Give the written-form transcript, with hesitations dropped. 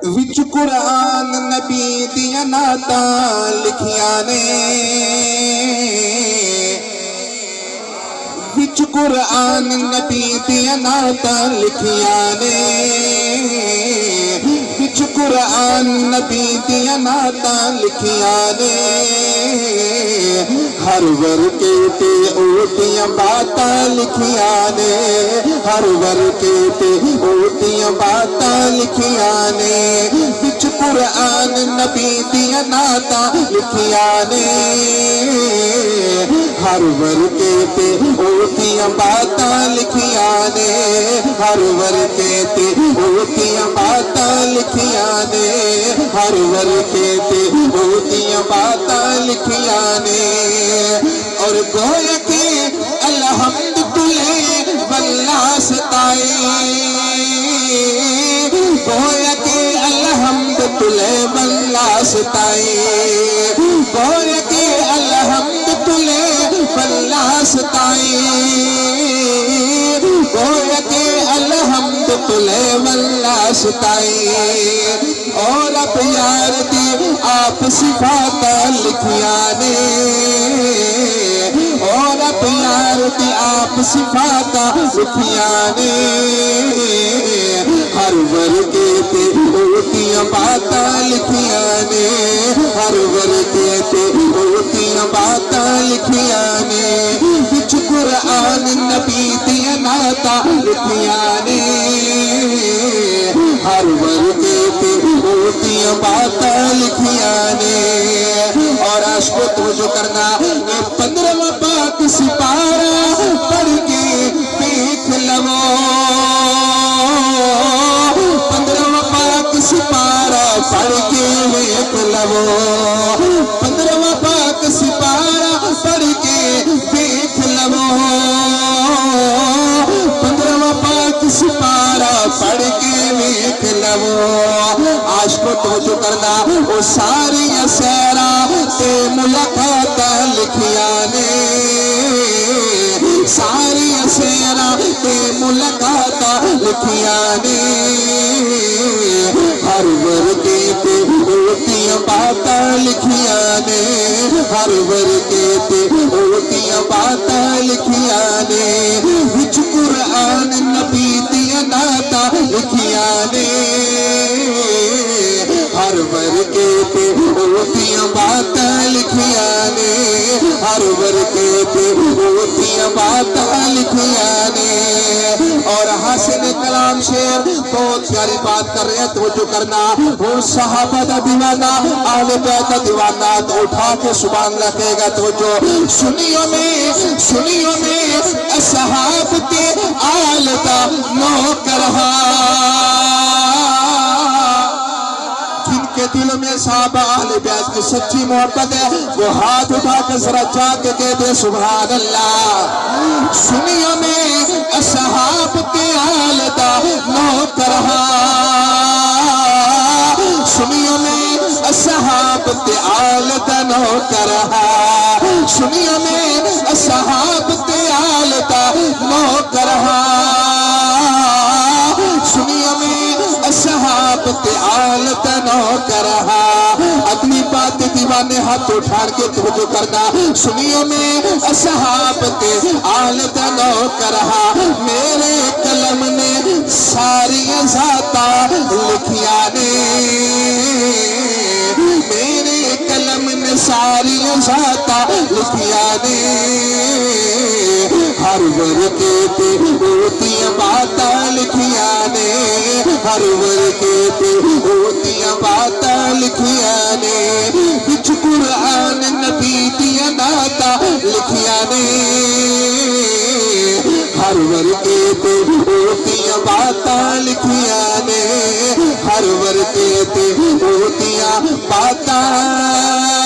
وچ قرآن نبی دیا نعتاں لکھیاں نے وچ قرآن نبی دیا نعتاں لکھیاں نے وچ قرآن نبی دیا نعتاں لکھیاں نے ہر ورقے تے اوٹیاں باتاں لکھیاں نے ہر ورقے تے اوٹیاں باتاں لکھیاں نے وچ قرآن نبی دیا نعتاں لکھیاں نے ہر ورقے تے اوٹیاں باتاں لکھیاں نے ہر ورقے تے اوٹیاں باتاں لکھیاں نے ہر ورقے تے اوٹیاں باتاں لکھیاں نے اور گویا کہ الحمد تلے واللہ ستائے گویا کہ الحمد تلے واللہ ستائے گویا کہ الحمد تلے واللہ ستائے گویا کہ الحمد تلے واللہ ستائے اور اب یار دی آپ صفاتاں لکھیاں نے اور اب یار دی آپ صفاتاں لکھیاں نے ہر ورقے تے اوٹیاں باتاں لکھیاں نے ہر ورقے تے اوٹیاں باتاں لکھیاں نے وچ قرآن نبی دیا نعتاں لکھیاں نے ہر ورقے تے اوٹیاں باتاں لکھیاں نے اور عاشقو توجہ کرنا یہ 15واں پاک سپارہ پڑھ کے دیکھ لو 15واں پاک سپارہ پڑھ کے دیکھ لو 15واں پاک سپارہ پڑھ کے دیکھ لو 15واں پاک سپارہ پڑھ کے دیکھ لو عاشقو توجہ کرنا وہ ساری سیرا تے ملاقاتاں لکھیاں نے ساری سیرا تے ملاقاتاں لکھیاں نے ہر ورقے تے اوٹیاں باتاں لکھیاں نے ہر ورقے تے اوٹیاں باتاں لکھیاں نے وچ قرآن نبی دیا نعتاں لکھیاں نے ہر ورقے تے اوٹیاں باتاں لکھیاں نے ہر ورقے تے اوٹیاں باتاں لکھیاں نے اور حسن کلام شعر بہت پیاری بات کر رہے ہیں توجہ کرنا وہ صحابہ دا دیوانہ اہل بیت دا دیوانہ تو اٹھا کے سبحان اللہ کہے گا توجہ سنیوں میں اصحاب کے آل دا نوکر کے دلوں میں صحابہ اہل بیت کی سچی محبت ہے وہ ہاتھ اٹھا کے ذرا جا کے کہہ دے سبحان اللہ سنیوں میں اصحاب کے آل دا نوکر سنیوں میں اصحاب کے آل دا نوکر سنیوں میں اصحاب کے آل دا نوکر سنیوں میں اصحاب کے آل دا نوکر اگلی بات دیوانے ہاتھ اٹھار کے توجہ کرنا سنیوں میں اصحاب کے آل دا نوکر میرے قلم نے ساری ذاتاں لکھیاں نے میرے قلم نے ساری ذاتاں لکھیاں نے ہر ورقے تے اوٹیاں باتاں لکھیاں نے ہر ورقے تے اوٹیاں باتاں لکھیاں نے وچ قرآن نبی دیا نعتاں لکھیاں نے ہر ورقے تے اوٹیاں باتاں لکھیاں نے ہر ورقے تے اوٹیاں باتاں